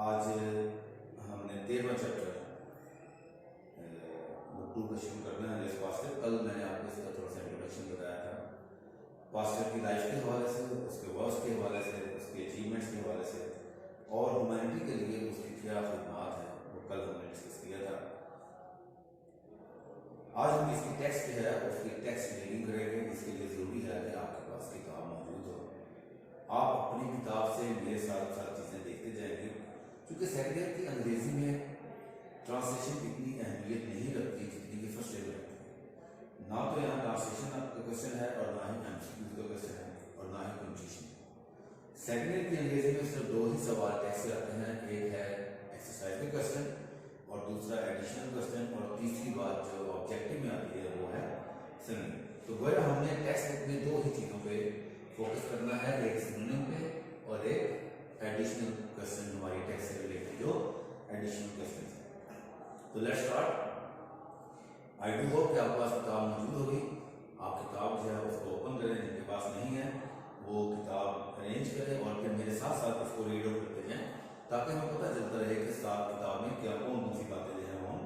आज हमने 13वां chapter book 2 का शुरू करना है। पास्टर कल मैंने आपको इसका थोड़ा सा इंट्रोडक्शन बताया था, पास्टर की लाइफ के हवाले से, उसके वर्क्स के हवाले से, उसके अचीवमेंट्स के हवाले से और ह्यूमैनिटी के लिए उसकी क्या खिदमात है, वो कल हमने डिस्कस किया था। आज हम इसकी टेक्स्ट जो है उसकी टेक्स्ट रीडिंग करेंगे। इसके लिए ज़रूरी है कि आपके पास किताब मौजूद हो। आप अपनी किताब से मेरे साथ साथ चीज़ें देखते जाएंगे, क्योंकि सेकेंड की अंग्रेजी में ट्रांसलेशन इतनी अहमियत नहीं रखती जितनी कि फर्स्ट ईयर रखती है। ना तो यहाँ ट्रांसलेशन का क्वेश्चन है और ना ही एमसीक्यू का क्वेश्चन है और ना ही कंपटीशन। सेकेंड ईयर की अंग्रेजी में सिर्फ 2 ही सवाल टेक्स्ट से आते हैं, एक है एक्सरसाइज का क्वेश्चन और दूसरा एडिशनल क्वेश्चन, और तीसरी बात जो ऑब्जेक्टिव में आती है वो है सिनोनिम। तो गोया हमने टेक्स्ट बुक में 2 ही चीज़ों पे फोकस करना है, एक सिनोनिम पे और एक एडिशनल क्वेश्चन हमारी टेक्स्ट से रिलेटेड जो एडिशनल क्वेश्चन है। तो let's start. I do hope कि आपके पास किताब मौजूद होगी। आप किताब जो है उसको ओपन करें, जिनके पास नहीं है वो किताब अरेंज करें और फिर मेरे साथ साथ इसको रीड आउट करते जाएं, ताकि हमें पता चलता रहे कि साथ किताब में क्या कौन कौन सी बातें जो है हम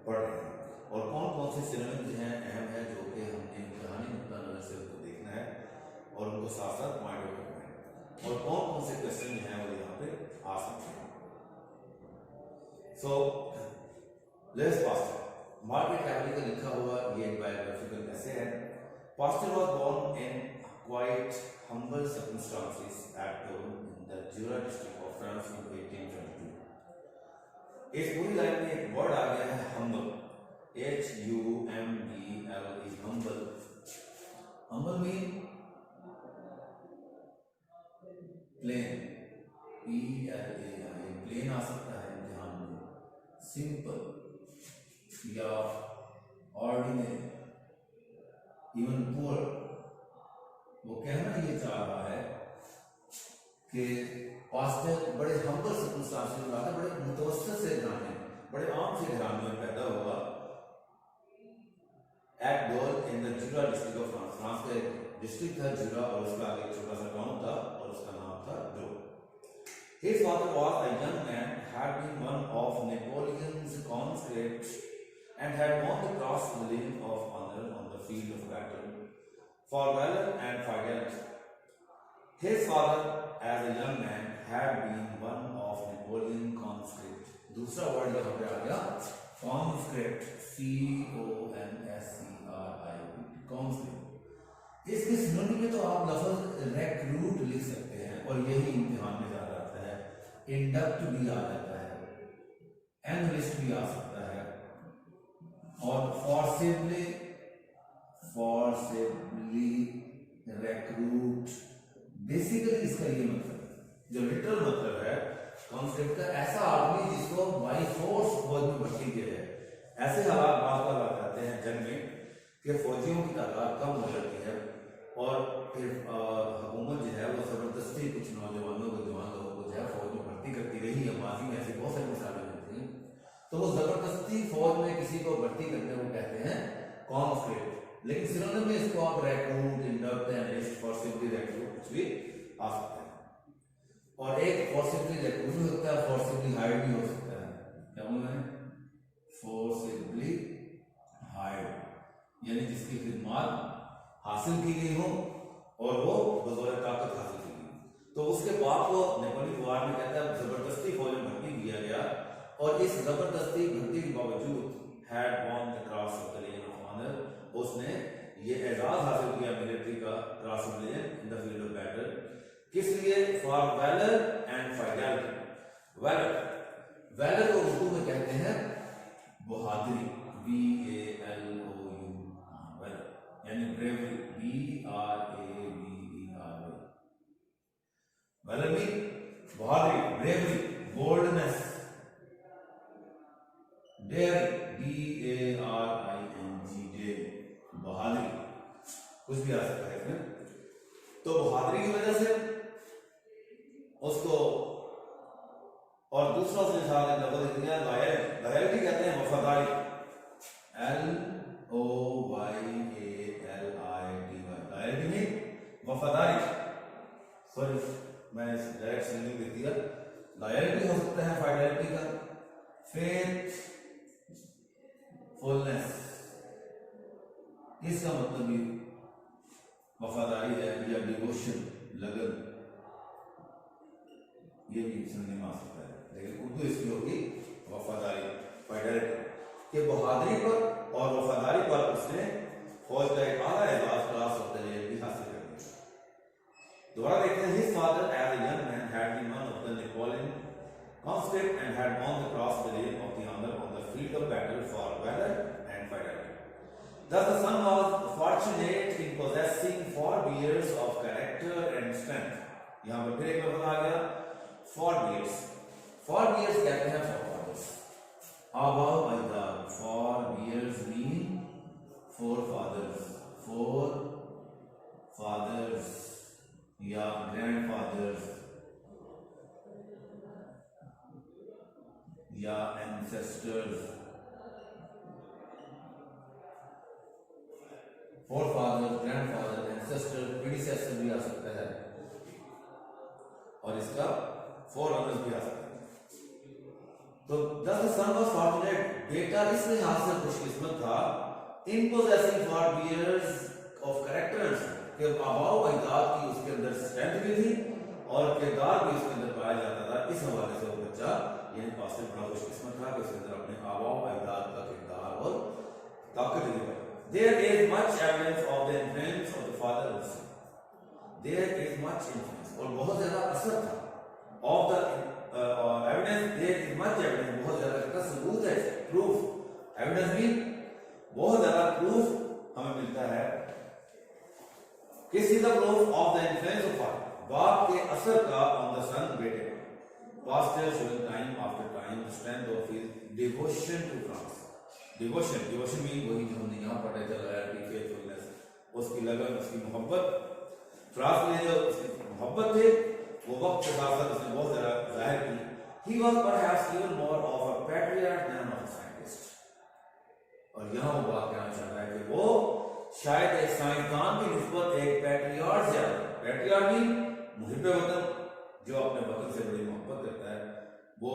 पढ़ रहे हैं और कौन कौन से सिनोनिम जो हैं अहम है, जो कि हमने कहानी नुक्ता नजर से उसको देखना है और उनको साथ साथ पॉइंट आउट करना है, और कौन कौन से क्वेश्चन जो हैं वो यहाँ पे आ सकते हैं। So let's Pasteur. Margaret Avery का लिखा हुआ ये एक बायोग्राफिकल एसे है। Pasteur was born in quite humble circumstances at Toul in the Jura district of France in 1822. इस पूरी लाइन में एक वर्ड आ गया है humble, H-U-M-B-L-E, humble. Humble mean plain, P-L-A-I, plain आ सकता है इम्तिहान में, simple या ordinary, even poor। वो कहना ये चाह रहा है कि पास्टर बड़े हम्बल सर्कमस्टांसेस में आता, बड़े मुतवस्सित से घराने, बड़े आम से घराने में पैदा हुआ। एट डोल in the Jura district of France. France का एक डिस्ट्रिक्ट था जुरा और उसका आगे एक छोटा सा टाउन था और उसका नाम था डोल। His father was a young man, had been one of Napoleon's conscripts and had won the Cross of the Legion of Honor on the field of battle for valor and fidelity. His father, as a young man, had been one of Napoleon conscript. दूसरा word यहाँ पे आ गया conscript, C-O-N-S-C-R-I-P, conscript। इसके synonym में तो आप लफ्ज recruit लिख सकते हैं और यही इम्तिहान में ज्यादा आता है। इंडक्ट भी आ जाता है, एनलिस्ट भी आ सकता है और फोर्सिबली रिक्रूट। बेसिकली इसका ये मतलब, जो लिटरल मतलब है कॉन्सेप्ट का, ऐसा आदमी जिसको बाई फोर्स फौज में भर्ती किया जाए। ऐसे हालात बार आ जाते हैं जंग में कि फौजियों की तादाद कम हो जाती है और फिर हुकूमत जो है वो जबरदस्ती कुछ नौजवानों को, जवान लोगों को जो है फौज में भर्ती करती रही है। माजी में ऐसे बहुत सारे मिसालें होती हैं। तो वो जबरदस्ती फौज में किसी को भर्ती करने को कहते हैं कॉन्सेप्ट। लेकिन सिनोनिम में इसको आप recruit, induct, enlist, forcibly recruit कुछ भी आ सकता है। और एक फोर्सिबली रिक्रूट भी होता है, फोर्सिबली हायर्ड भी हो सकता है। क्या बोलना है? फोर्सिबली हायर्ड, यानी जिसकी खिदमत हासिल की गई हो और वो बदौर ताकत हासिल की गई। तो उसके बाप को नेपोलियन वार में कहता है जबरदस्ती फौज में भर्ती किया गया और इस जबरदस्ती भर्ती के बावजूद had won the cross of the legion of honour, उसने ये एजाज हासिल किया मिलिट्री का, cross of legion in the field of battle. किस लिए? For valour and fidelity. Valour को उर्दू में कहते हैं बहादुरी, B-A-L-O-U, वैलर यानी ब्रेवरी, B-R-A-V-E-R-Y। वैलर मीन बहादुरी, bravery, boldness, daring, D-A-R-I-N-G, daring, बहादुरी, कुछ भी आ सकता है इसमें। तो बहादुरी की वजह से उसको, और दूसरा उसने साथ लफ्ज दिया लॉयल्टी कहते हैं वफादारी, L-O-Y-A-L-I-T-Y, लॉयल्टी में वफादारी। सॉरी मैंने डायरेक्ट स्पेलिंग लिख दिया। लॉयल्टी हो सकता सकता है फाइडेलिटी का, फेथफुलनेस, इसका मतलब भी वफादारी है या डिवोशन, लगन, ये भी समझ में आ सकता है। लेकिन उर्दू इसकी होगी वफादारी, फाइडेलिटी, कि बहादुरी पर और वफादारी पर उसने फौज का एक आला एजाज क्लास ऑफ द लेन भी हासिल कर लिया। दोबारा देखते हैं, his father as a young man had been one of the Napoleon conscript and had won the cross the Legion of the honor on the field of battle for valor and fidelity. Thus the son was fortunate in possessing 4 years of character and strength. यहाँ पर फिर एक लफ्ज़ आ गया 4 years। 4 years कहते हैं forefathers, आबा अजदाद। 4 years mean forefathers, forefathers या grandfathers या ancestors। forefathers, grandfather, ancestor, predecessor भी आ सकता है और इसका forerunners भी आ सकता है। तो thus the son was fortunate, बेटा इस लिहाज से खुशकिस्मत था, in possessing 4 years of characters, कि आबाओ अजदाद की उसके अंदर स्ट्रेंथ भी थी और किरदार भी उसके अंदर पाया जाता था। इस हवाले से वो बच्चा यानी पास बड़ा खुशकिस्मत था कि उसके अंदर अपने आबाओ अजदाद का किरदार और ताकत भी पाई। There is much evidence of the influence of the father and son. There is much influence, और बहुत ज्यादा असर था of the evidence. There is much evidence, बहुत ज्यादा का सबूत है, proof, evidence भी बहुत ज्यादा proof हमें मिलता है। किस चीज का proof of the influence of father, बाप के असर का on the son, बेटे। Pastor showing time after time the strength of his devotion to France. Devotion, devotion भी वही जो हमने यहाँ पढ़ा था, लॉयल्टी, फेथफुलनेस, उसकी लगन, उसकी मोहब्बत। फ्रांस में जो उसकी मोहब्बत थे वो वक्त के साथ साथ उसने बहुत ज़्यादा जाहिर की। He was perhaps even more of a patriot than of a scientist। और यहाँ वो बात कहना चाह रहा है कि वो शायद एक साइंसदान की निस्बत एक पैट्रियट ज्यादा, पैट्रियट भी मुहिब्बे वतन, जो अपने वतन से बड़ी मोहब्बत करता है, वो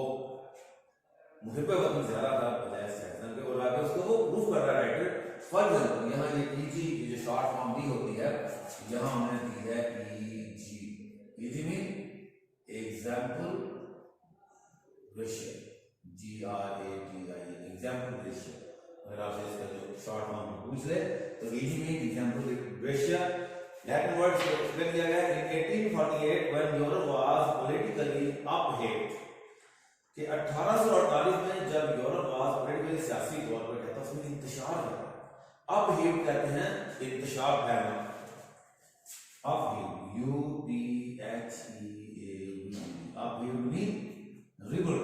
मुहिब्बे वतन ज्यादा था बजाय साइंसदान के। और आगे उसको वो प्रूफ कर रहा है राइटर। फॉर एग्जाम्पल यहाँ ये ईजी जो शॉर्ट फॉर्म दी होती है, यहाँ हमने दी है easy. Easy mean example ratio, GRATI, example ratio. अगर आपसे इसका जो शॉर्ट फॉर्म पूछ ले तो easy mean example ratio. Latin word से एक्सप्लेन किया गया in 1848 when Europe was politically upheaved, कि 1848 में जब यूरोप वाज पॉलिटिकली सियासी तौर पर कहता है उसमें इंतशार है। अपहीव कहते हैं इंतशार फैलना, upheave, UPHEAV, upheave mean rebel,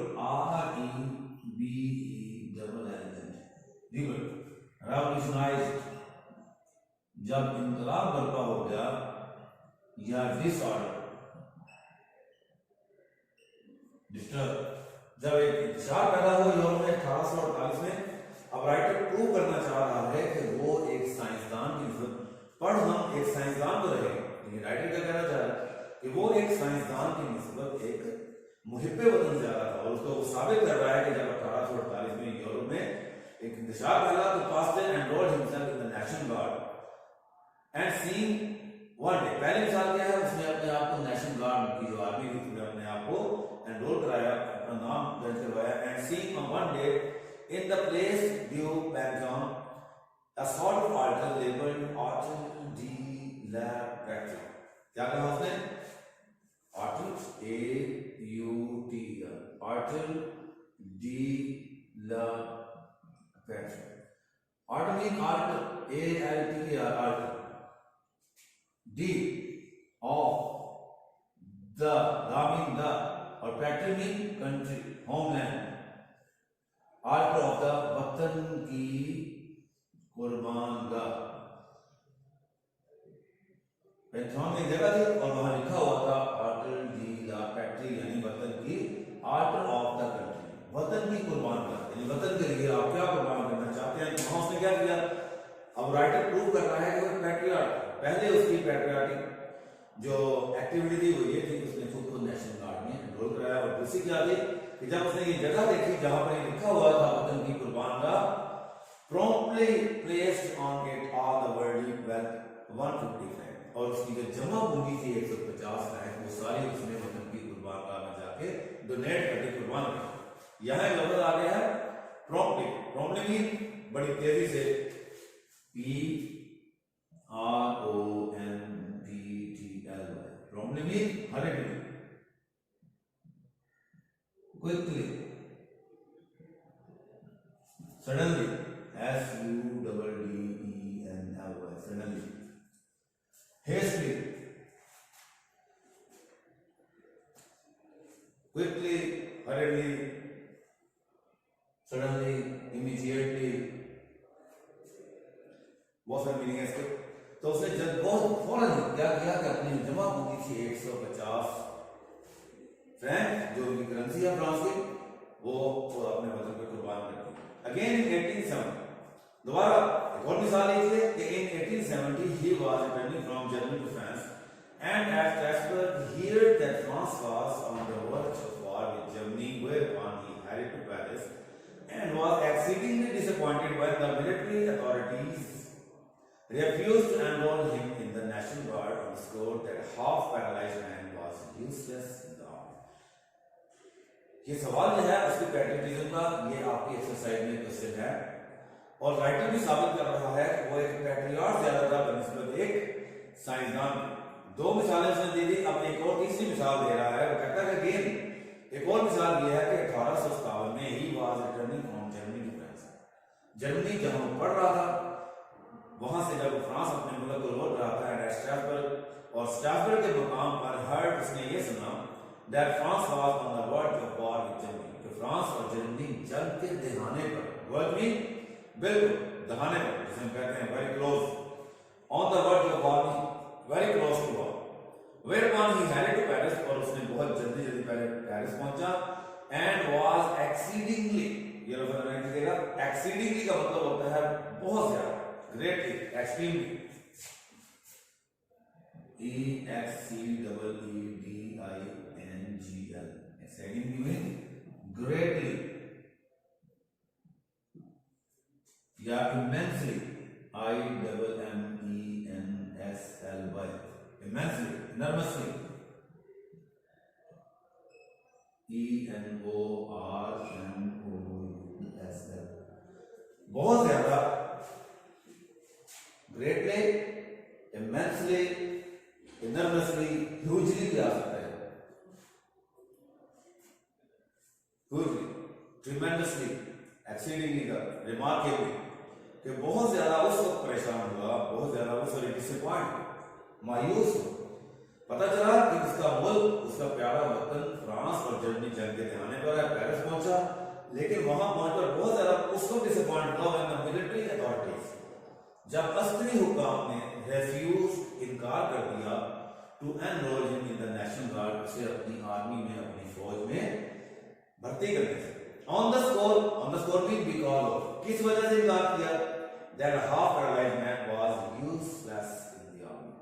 REBELL, rebel, revolutionised, जब इंकलाब बर्पा हो गया या डिसऑर्डर, डिस्टर्ब, जब एक इंतशार पैदा हुआ यूरोप में 1848 में। अब राइटर प्रूव करना चाह रहा है कि वो एक साइंसदान की निस्बत, पर हम एक साइंसदान तो रहे, लेकिन राइटर क्या कहना चाह रहा है कि वो एक साइंसदान की निस्बत एक मुहिब्बे वतन ज्यादा था। और उसको वो साबित कर रहा है कि जब 1848 में यूरोप में एक इंतशार फैला तो pastor enrolled himself in the national guard and seeing one day, पहली मिसाल क्या है, उसने अपने आप को नेशनल गार्ड की जो आर्मी थी उसने अपने आप को एनरोल कराया, अपना नाम दर्ज करवाया। And seeing on one day in the place ड्यू Pantheon a sort of article labelled आर्टिल डी ला पैट्री। क्या कहा उसने? आर्टिल, AUTL, आर्टिल डी ला पैट्री। आर्टिल मीन आर्टिल, ALTER, आर्टिल, D of the, mean the, और पैट्री mean country, homeland, altar of the, वतन की कुर्बान गाह। पैंथॉन की जगह थी और वहां लिखा हुआ था आर्टर डी ला पैट्री, यानी वतन की, आर्टर ऑफ द कंट्री, वतन की कुर्बान गाह, यानी वतन के लिए आप क्या कुर्बान करना चाहते हैं। तो वहां उसने क्या किया? अब राइटर प्रूव कर रहा है कि वो पैट्रियट, पहले उसकी पैट्रियटिक जो एक्टिविटी थी वो ये थी कि उसने खुद को नेशनल गार्ड में एनरोल कराया। और दूसरी क्या थी कि जब उसने ये जगह देखी जहां पर ये लिखा हुआ था वतन की कुर्बान का, promptly placed on it all the worldly wealth 150 franc, और उसकी जो जमा पूंजी थी 150 फ्रैंक वो सारी उसने वतन की कुर्बान गाह में जाके डोनेट करके कुर्बान की। यहाँ एक लफ्ज आ गया है promptly। promptly मीन बड़ी तेजी से, PROMPTLY, promptly mean hurriedly, quickly, suddenly, SUDDENLY, suddenly, hastily, quickly, hurriedly, suddenly, immediately, बहुत सारे मीनिंग है इसके। तो उसने जब बहुत फौरन क्या किया कि अपनी जमा पूंजी थी 150 फ्रैंक जो उनकी करेंसी है फ्रांस की, वो अपने वतन पे कुर्बान कर दी। अगेन इन 1870, दोबारा एक और मिसाल लीजिए कि इन 1870 he was returning from Germany to France and as Strasbourg heard that France was on the verge of war with Germany, whereupon he hurried to Paris and was exceedingly disappointed when the military authorities refused to enroll him in the National Guard on the score that a half paralyzed man was useless in the army। ये सवाल जो है उसके patriotism का, ये आपकी exercise में question है और राइटर भी साबित कर रहा है कि वो एक पैट्रियट ज्यादा था बनिस्बत एक साइंसदान। दो मिसालें उसने दी थी, अब एक और तीसरी मिसाल दे रहा है। वो कहता है अगेन एक और मिसाल ये है कि 1857 में he was returning from Germany to France. Germany जहां वो पढ़ रहा था वहां से जब फ्रांस अपने मुल्क को लौट रहा था स्ट्रासबर्ग, और स्ट्रासबर्ग के मुकाम पर हर्ड उसने ये सुना that France was on the verge of war with Germany, कि फ्रांस और जर्मनी जंग के दहाने पर, वर्ज मीन बिल्कुल दहाने पर, जिसे हम कहते हैं very close, on the verge of war mean very close to war, whereupon he hurried to Paris, और उसने बहुत जल्दी जल्दी पहले पेरिस पहुंचा and was exceedingly, ये लफ्ज मैंने लिखेगा, exceedingly का मतलब होता है बहुत ज्यादा, greatly, extremely, EXCEEDINGL, exceedingly mean greatly या immensely, IMMENSLY, immensely, enormously, ENORMOUSL, बहुत ज्यादा, greatly, immensely, enormously, hugely भी आ सकता है, hugely, tremendously, exceedingly का, remarkably, कि बहुत ज्यादा उस वक्त परेशान हुआ, बहुत ज्यादा उस वक्त डिसअपॉइंट, मायूस। पता चला कि उसका मुल्क, उसका प्यारा वतन फ्रांस और जर्मनी जंग के दहाने पर है, पेरिस पहुंचा, लेकिन वहां पहुंचकर बहुत ज्यादा उसको डिसअपॉइंट हुआ व्हेन द मिलिट्री अथॉरिटीज, जब अस्करी हुकाम ने रेफ्यूज, इनकार कर दिया to enrol him in the national guard, उसे अपनी आर्मी में, अपनी फौज में भर्ती करने से। On the score mean because of, किस वजह से इनकार किया, that half paralysed man was useless in the army,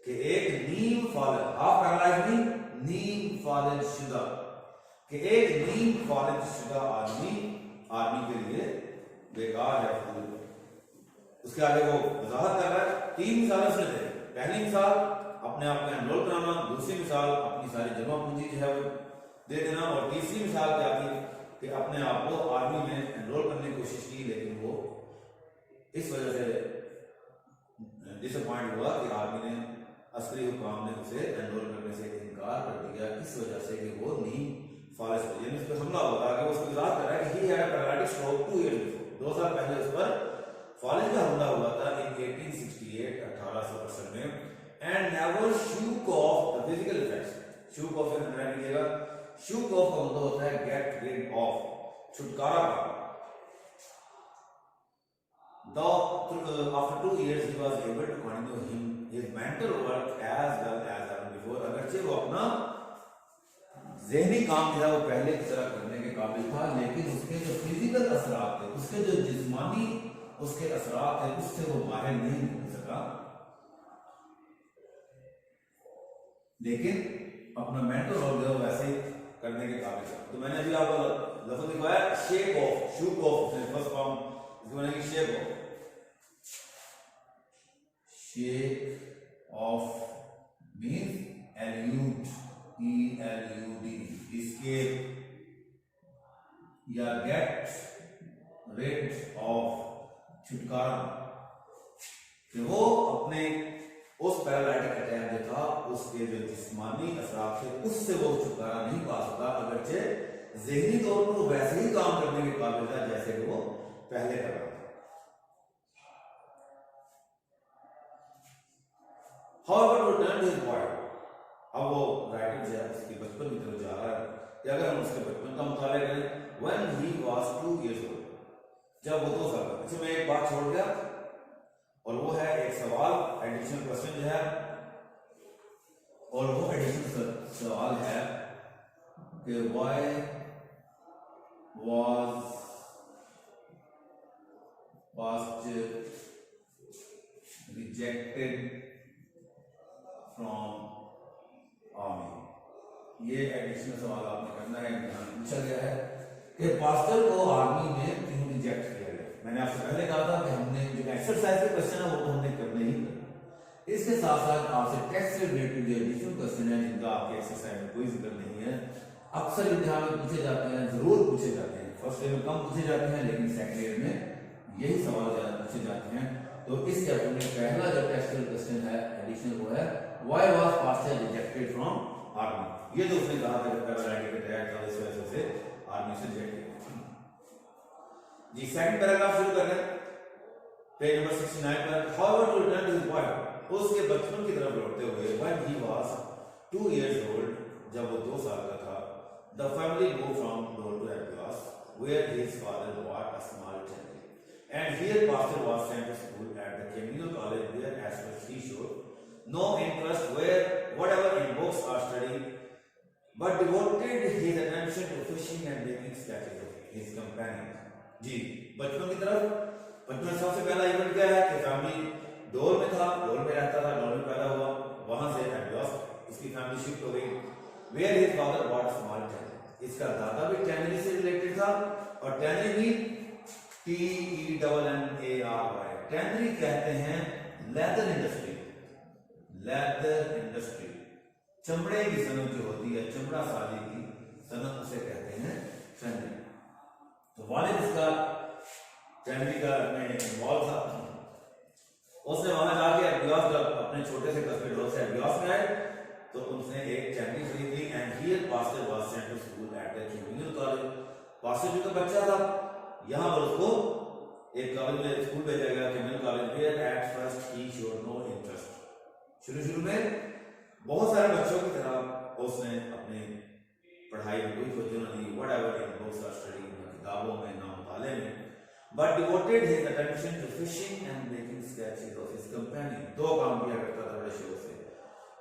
कि एक नीम फालिज, हाफ पैरालाइज्ड मीन नीम फालिज शुदा, कि एक नीम फालिज शुदा आदमी आर्मी के लिए बेकार है, फूल। उसके आगे वो वजाहत कर रहा है, तीन मिसालें उसने दी। पहली मिसाल अपने आप को एनरोल कराना, दूसरी मिसाल अपनी सारी जमा पूंजी जो है वो दे देना, और तीसरी मिसाल क्या थी कि अपने आप को आर्मी में एनरोल करने की कोशिश की, लेकिन वो इस वजह से डिसअपॉइंट हुआ कि आर्मी ने, अस्करी हुकाम ने उसे एनरोल करने से इनकार कर दिया। किस वजह से कि वो नीम फालिज, यानी उस पर हमला हुआ कि वो उसको इजाद कर रहा है कि he had a paralytic stroke 2 years before, 2 साल पहले उस पर फालिज का हमला हुआ था इन 1868, 1868 में, and never shook of the physical effects. Shook of से अंडरलाइन कीजिएगा, शूक ऑफ का मतलब होता है गेट रिड ऑफ, छुटकारा पाना। After 2 years he was able to continue his mental work as well as ever before, अगरचे वो अपना ज़हनी काम जो है वो पहले की तरह करने के काबिल था, लेकिन उसके जो फिजिकल असरात थे, उसके जो जिस्मानी उसके असरात थे, उससे वो माहिर नहीं हो सका। लेकिन अपना मेंटल रोल जो वैसे ही करने के काबिल है। तो मैंने अभी आपको लफ्ज दिखाया shake of, shook of, first form इसको बनेगी shake of. Shake of means allude, ELUD, escape या गेट रिड ऑफ, छुटकारा, कि वो अपने उस पैरालाइटिक अटैक जो था उसके जो जिस्मानी असरात थे उससे वो छुटकारा नहीं पा सका, अगरचे ज़हनी तौर पर वो वैसे ही काम करने के काबिल था जैसे कि वो पहले कर रहा था। However, to return to his boy, अब वो राइटर जो है उसके बचपन की तरफ जा रहा है कि अगर हम उसके बचपन का मुताला करें, when he was 2 years old, जब वो 2 साल का। अच्छा मैं एक बात छोड़ गया और वो है एक सवाल, एडिशनल क्वेश्चन जो है, और वो एडिशनल सवाल है कि why was rejected from army। ये एडिशनल सवाल आपने करना है, ध्यान पूछा गया है कि पास्टर को आर्मी में क्यों रिजेक्ट किया गया। मैंने आपसे पहले कहा था कि हमने जो एक्सरसाइज के क्वेश्चन है वो तो हमने करने ही करने। इसके साथ साथ आपसे टेक्स्ट से रिलेटेड जो एडिशनल क्वेश्चन है जिनका आपके एक्सरसाइज में कोई जिक्र नहीं है, अक्सर इम्तिहान में पूछे जाते हैं, जरूर पूछे जाते हैं। फर्स्ट ईयर में कम पूछे जाते हैं लेकिन सेकंड ईयर में यही सवाल ज्यादा पूछे जाते हैं। तो इस चैप्टर में पहला जो टेक्स्टुअल क्वेश्चन है एडिशनल वो है why was pastor rejected from army. ये तो उसने कहा था पैरालाइटिक अटैक था इस वजह से आर्मी से रिजेक्ट किया। जी सेकंड पैराग्राफ शुरू कर रहे हैं पेज नंबर 69 पर। However to return to his boy, उसके बचपन की तरफ लौटते हुए, when he was 2 years old, जब वो 2 साल का था, the family move from Dole to Abydos, where his father bought a small temple, and here pastor was sent to school at the communal college, where as such he showed no interest where whatever in books or study, but devoted his attention to fishing and making sketches of his companions। जी बचपन की तरफ, बचपन सबसे पहला event क्या है कि family डोल में था, डोल में रहता था, डोल में पैदा हुआ, वहां से एबियोस इसकी फैमिली शिफ्ट हो गई, where his father bought small tannery. इसका दादा भी टैनरी से रिलेटेड था, और टैनरी भी TENNARY, टैनरी कहते हैं लेदर इंडस्ट्री, लेदर इंडस्ट्री, चमड़े की सनत जो होती है, चमड़ा साजी की सनत, उसे कहते हैं टैनरी। तो वालिद इसका टैनरी का में इन्वॉल्व था। उसने वहां जाके एबियोस का अपने छोटे से कस्बे डोल से एबियोस में आए तो उनसे एक टैनरी खरीद ली, and here Pasteur was sent to school at the communal college. Pasteur जो का बच्चा था यहां पर उसको एक कॉलेज में स्कूल भेजा गया, communal college, where at first he showed no interest. शुरू में बहुत सारे बच्चों की तरह उसने अपनी पढ़ाई में कोई तवज्जो नहीं दी, व्हाटएवर इन बुक्स और स्टडी, किताबों में ना मुताले में, but devoted his attention to fishing and making sketches of his companion। दो काम किया करता था बड़े शौक से।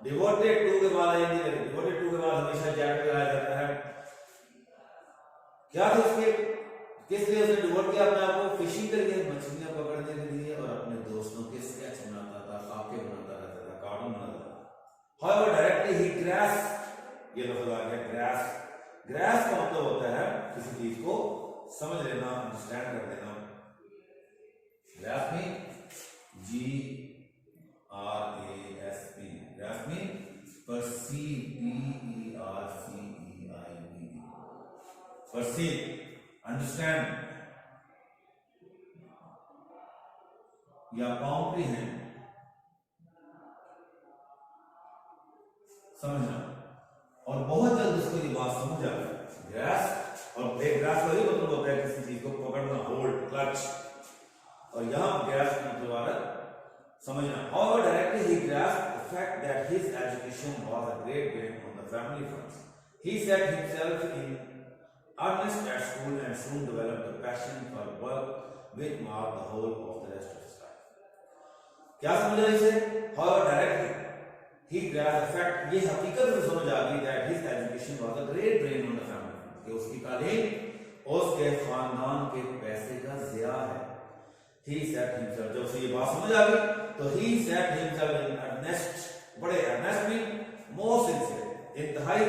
डिवोटेड टू के बाद आएंगे, डिवोटेड टू के बाद हमेशा चैप्टर आया जाता है क्या था उसके, किस लिए उसने डिवोट किया अपने आप को, फिशिंग के लिए, मछलियां पकड़ने के लिए, और अपने दोस्तों के स्केच बनाता था, खाके बनाता रहता था, कार्टून बनाता था। However directly he grasped, ये लफ्ज आ गया ग्रास्प। ग्रास्प का मतलब होता है किसी चीज को समझ लेना, अंडरस्टैंड कर लेना। ग्रास्प में GRASP, ग्रास्प में perceive, PERCEIVE, perceive, understand या comprehend, समझना। और बहुत जल्द उसको ये बात समझ आ गई। ग्रास्प और एक ग्रास्प का ये मतलब होता है किसी चीज को पकड़ना, होल्ड, क्लच, और यहां ग्रास्प का मतलब आ रहा है समझना। However, directly he grasped the fact that his education was a great gain on the family front. He set himself in earnest at school and soon developed a passion for work which marked the whole of the rest of his life। क्या समझा इसे? However, directly he grasped the fact, ये हकीकत में समझ आ गई that his education was a great drain on the family front, कि उसकी तालीम उसके खानदान के पैसे का ज़िया है। He set himself, जब उसे ये बात समझ आ गई तो he set himself in earnest, बड़े earnest में मोस्ट सिंसियर, इंतहाई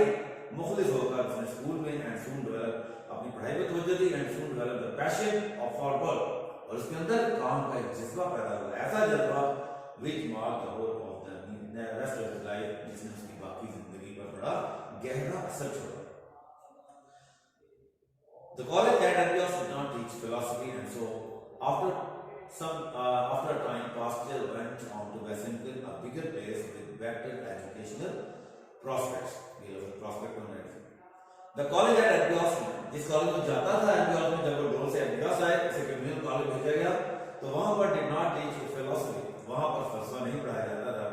मुखलिस होकर उसने स्कूल में एंड सून डेवलप अपनी पढ़ाई पर तवज्जो दी and soon develop the passion of for work, और उसके अंदर काम का एक जज्बा पैदा हुआ, ऐसा जज्बा which mark the whole of the rest of his life, जिसने उसकी बाकी जिंदगी पर बड़ा गहरा असर छोड़ा। The college at Antioch did not teach philosophy, and so after a time, Pasteur went on to Washington, a bigger place with better educational prospects. ये लोग prospect बन रहे थे। The college at Antioch, जिस कॉलेज में जाता था एंटियोस में, जब वो डोर से एंटियोस आए, उसे कम्युनियन कॉलेज भेजा गया, तो वहां पर did not teach philosophy, वहां पर फलसफा नहीं पढ़ाया जाता था।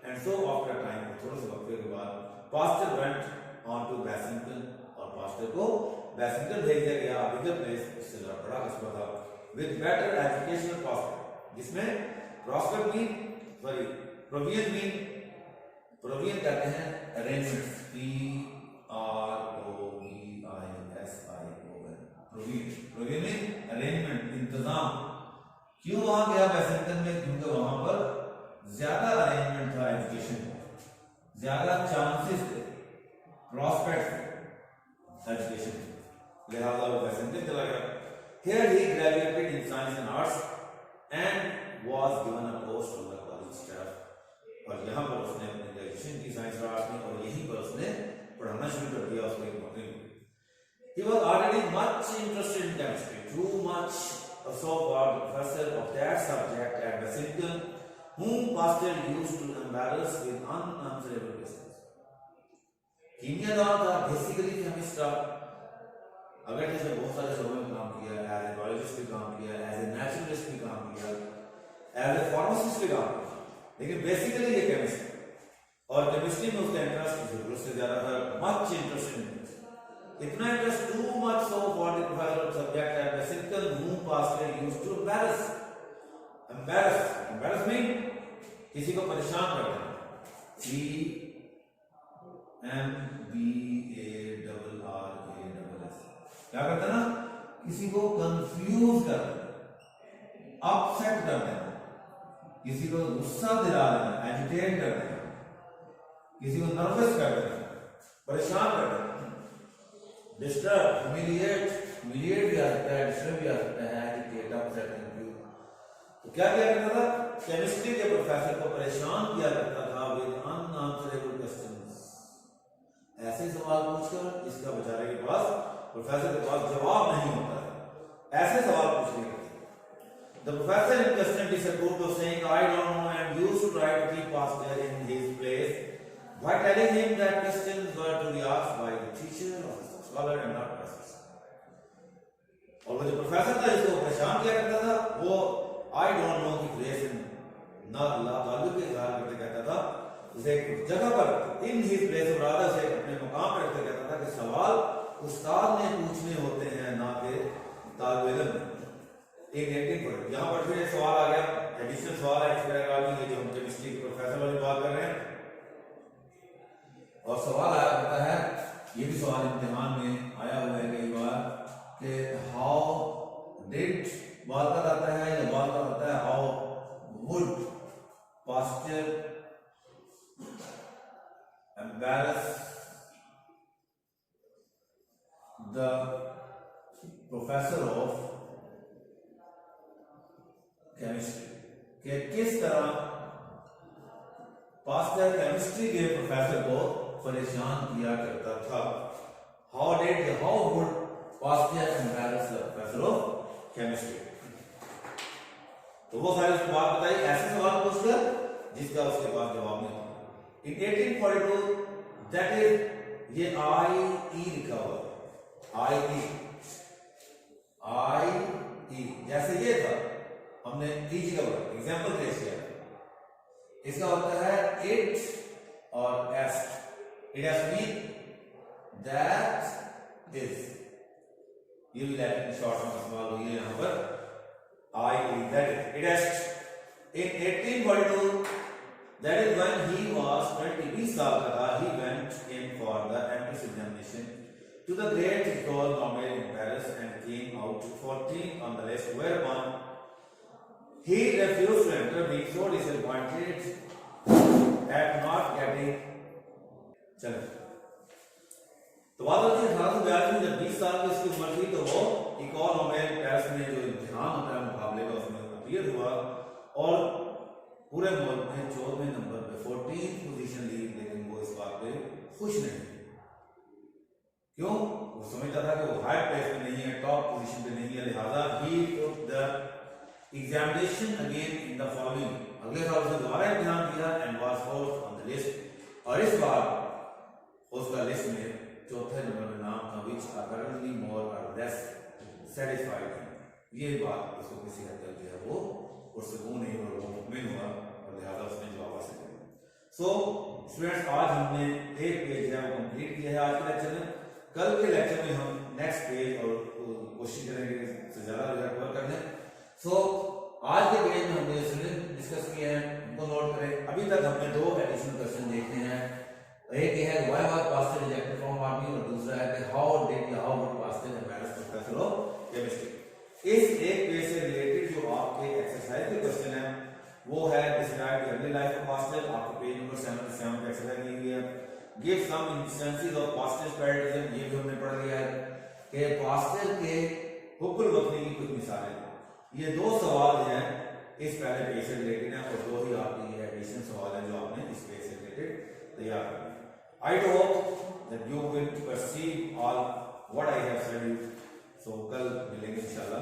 And so after a time, थोड़े से वक्त के बाद, Pasteur went on to Washington, और पास्टर को वैशिंगटन भेज दिया गया, बिगर प्लेस, इससे बड़ा कस्बा था, विद बेटर एजुकेशनल प्रॉस्पेक्ट, जिसमें prospect mean sorry provision mean, provision कहते हैं arrangement, PROVISION, provision mean arrangement, इंतजाम। क्यों वहां गया वैशिंगटन में? क्योंकि वहां पर ज्यादा अरेंजमेंट था एजुकेशन का, ज्यादा चांसेस थे, प्रॉस्पेक्ट एजुकेशन, लिहाजा वो वैशिंगटन चला गया। Here he graduated in science and arts and was given a post on the college staff, और यहाँ पर उसने अपनी ग्रेजुएशन की साइंस और आर्ट्स में, और यहीं पर उसने पढ़ाना शुरू कर दिया उसको एक नौकरी में। He was already much interested in chemistry, too much so for the professor of that subject at Washington, whom Pasteur used to embarrass with unanswerable questions. कीमियादान था, बेसिकली केमिस्ट था, अगर जैसे बहुत सारे शोबों में काम किया, एज ए बायोलॉजिस्ट भी काम किया, एज ए नेचुरलिस्ट भी काम किया, एज ए फार्मासिस्ट भी काम किया, लेकिन बेसिकली ये केमिस्ट है, और केमिस्ट्री में उसका इंटरेस्ट जरूरत से ज्यादा था, मच इंटरेस्ट इन केमिस्ट्री, इतना interest, too much so for the professor of subject at Washington, whom Pasteur used to embarrass mean किसी को परेशान करना, क्या करते ना, किसी को कंफ्यूज कर देना, अपसेट कर देना, किसी को गुस्सा दिला देना, एजिटेट कर देना, किसी को नर्वस कर देना, परेशान कर देना, डिस्टर्ब, ह्यूमिलिएट भी आ सकता है, डिस्टर्ब भी आ सकता है, एजिटेट, अपसेट, कंफ्यूज। तो क्या किया करता था? केमिस्ट्री के प्रोफेसर को परेशान किया करता था विद अनआंसरेबल क्वेश्चंस, ऐसे सवाल पूछकर जिसका बेचारे के पास, प्रोफेसर के पास जवाब नहीं होता है, ऐसे सवाल पूछने के लिए। The professor in question disapproved of saying I don't know and used to try to keep Pasteur in his place by telling him that questions were to be asked by the teacher or the scholar and not professor. और वो जो professor था जिसको परेशान किया करता था, वो I don't know की फ्रेज ना लाताल्लुक के इज़हार करते कहता था, उसे एक जगह पर इन हिज प्लेस रादर से अपने मुकाम पर रखते कहता था कि सवाल उस्ताद ने पूछने होते हैं, ना कि तालिब इल्म। एक पढ़ो, यहाँ पर फिर सवाल आ गया, एडिशनल सवाल है इस पैराग्राफ में, जो हम केमिस्ट्री के प्रोफेसर वाली बात कर रहे हैं, और सवाल आया करता है, ये भी सवाल इम्तिहान में आया हुआ है कई बार, कि हाउ डिड बात का आता है, या बात का आता है how would pastor embarrass the professor of chemistry, कि किस तरह पास्टर केमिस्ट्री के प्रोफेसर को परेशान किया करता था। how would Pasteur embarrass the professor of chemistry? तो वो सारी उसकी बात बताई, ऐसे सवाल पूछकर जिसका उसके पास जवाब नहीं था। In 1842, that is, ये I-E लिखा हुआ है, I-E, जैसे ये था, हमने E जगह पर एग्जाम्पल पेश किया, इसका होता है it और est, it has been, that is, ये भी लैटिन शॉर्ट में इस्तेमाल हुई है यहाँ पर, I-E, that is, it has, in 1842, that is when he was 20 साल का था, he went in for the entrance examination to the great École Normale in Paris and came out 14th on the list, whereupon he refused to enter, being so disappointed at not getting चलो, तो बात होती है 1842 में, जब 20 साल की उसकी उम्र थी तो वो इकोनॉमिक टेस्ट में जो इम्तिहान होता है मुकाबले का, उसमें अपीयर हुआ और पूरे मुल्क में 14वें नंबर पे 14th पोजीशन ली। लेकिन वो इस बात पे खुश नहीं, क्यों? वो समझता था कि वो हाई प्लेस पे नहीं है, टॉप पोजीशन पे नहीं है, लिहाजा he took the examination again in the following, अगले साल उसने दोबारा इम्तिहान दिया and was fourth on the list, और इस बार उसका लिस्ट में चौथे नंबर में नाम था, विच अपैरेंटली मोर और लेस सेटिस्फाइड। ये बात उसको किसी हद तक जो है वो पुरसकून नहीं और वो मुतमिन हुआ और लिहाजा उसने जवाब हासिल किया। सो स्टूडेंट्स, आज हमने एक पेज है वो कंप्लीट किया है आज के लेक्चर में। कल के लेक्चर में हम नेक्स्ट पेज और कोशिश करेंगे से ज्यादा जो है कवर करने। सो आज के पेज में हमने डिस्कस किए हैं, उनको नोट करें। अभी तक हमने दो एडिशनल क्वेश्चन देखे हैं, एक है why was pastor rejected from army और दूसरा है कि how would pastor embarrassed professor of chemistry. इस एक पेज से रिलेटेड जो आपके एक्सरसाइज के क्वेश्चन है वो है describe the early life of Pasteur, आपके पेज नंबर 77 पे एक्सरसाइज दी हुई है। Give some instances of Pasteur's paradigm, ये भी हमने पढ़ लिया है कि पास्टर के हुक्म वक्ती की कुछ मिसालें। ये दो सवाल हैं इस पहले पेज से रिलेटेड है और दो ही आपके एडिशनल सवाल हैं जो आपने इस पेज से रिलेटेड तैयार करना है। I hope that you will perceive all what I have said you. So कल मिलेंगे इंशाल्लाह।